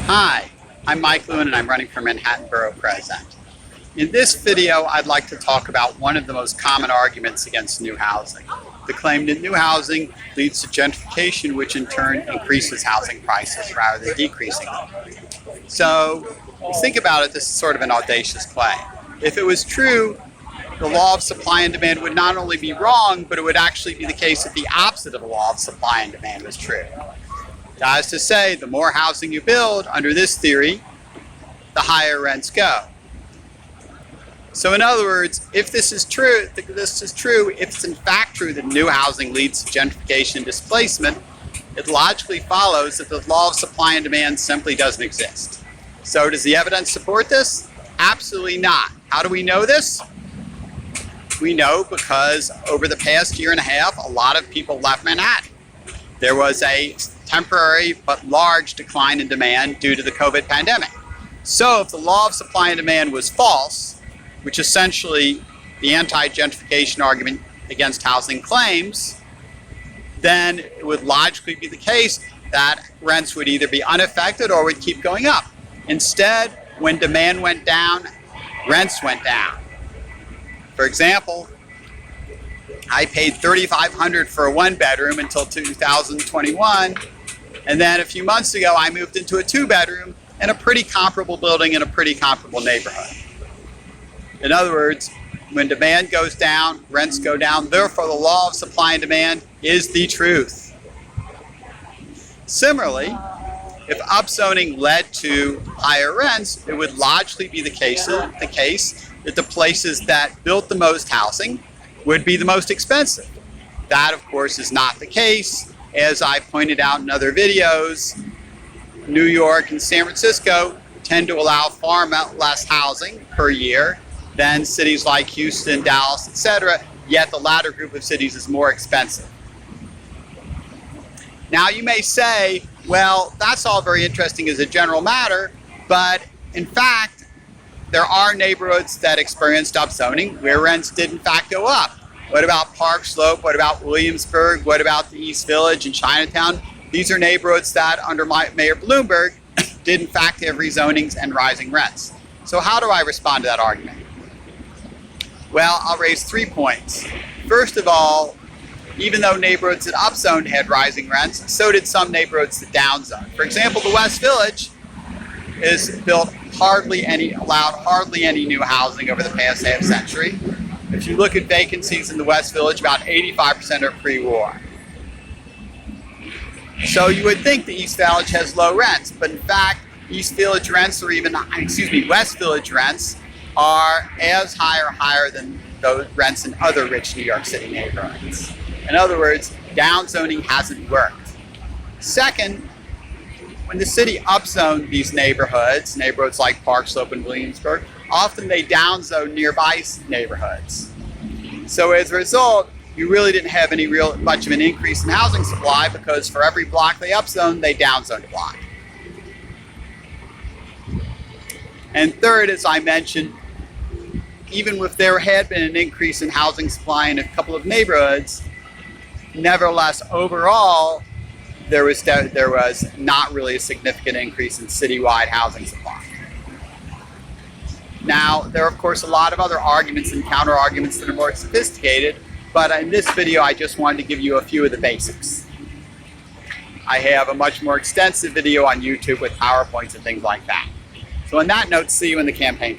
Hi, I'm Mike Lewin and I'm running for Manhattan Borough President. In this video, I'd like to talk about one of the most common arguments against new housing. The claim that new housing leads to gentrification, which in turn increases housing prices rather than decreasing them. So, think about it, this is sort of an audacious claim. If it was true, the law of supply and demand would not only be wrong, but it would actually be the case that the opposite of the law of supply and demand was true. That is to say, the more housing you build, under this theory, the higher rents go. So in other words, if this is true, if it's in fact true that new housing leads to gentrification and displacement, it logically follows that the law of supply and demand simply doesn't exist. So does the evidence support this? Absolutely not. How do we know this? We know because over the past year and a half, a lot of people left Manhattan. There was a temporary but large decline in demand due to the COVID pandemic. So if the law of supply and demand was false, which essentially the anti-gentrification argument against housing claims, then it would logically be the case that rents would either be unaffected or would keep going up. Instead, when demand went down, rents went down. For example, I paid $3,500 for a one-bedroom until 2021, and then a few months ago I moved into a two-bedroom in a pretty comparable building in a pretty comparable neighborhood. In other words, when demand goes down, rents go down. Therefore, the law of supply and demand is the truth. Similarly, if upzoning led to higher rents, it would logically be the case that the places that built the most housing would be the most expensive. That, of course, is not the case. As I pointed out in other videos, New York and San Francisco tend to allow far less housing per year than cities like Houston, Dallas, etc., yet the latter group of cities is more expensive. Now you may say, well, that's all very interesting as a general matter, but in fact, there are neighborhoods that experienced upzoning where rents did in fact go up. What about Park Slope? What about Williamsburg? What about the East Village and Chinatown? These are neighborhoods that under Mayor Bloomberg did in fact have rezonings and rising rents. So how do I respond to that argument? Well, I'll raise 3 points. First of all, even though neighborhoods that upzoned had rising rents, so did some neighborhoods that downzoned. For example, the West Village is built allowed hardly any new housing over the past half century. If you look at vacancies in the West Village, about 85% are pre-war. So you would think the East Village has low rents, but in fact, West Village rents are as high or higher than those rents in other rich New York City neighborhoods. In other words, downzoning hasn't worked. Second, when the city upzoned these neighborhoods like Park Slope and Williamsburg, often they downzoned nearby neighborhoods. So as a result, you really didn't have much of an increase in housing supply because for every block they upzoned, they downzoned a block. And third, as I mentioned, even if there had been an increase in housing supply in a couple of neighborhoods, nevertheless, overall, there was not really a significant increase in citywide housing supply. Now, there are of course a lot of other arguments and counter-arguments that are more sophisticated, but in this video I just wanted to give you a few of the basics. I have a much more extensive video on YouTube with PowerPoints and things like that. So on that note, see you in the campaign.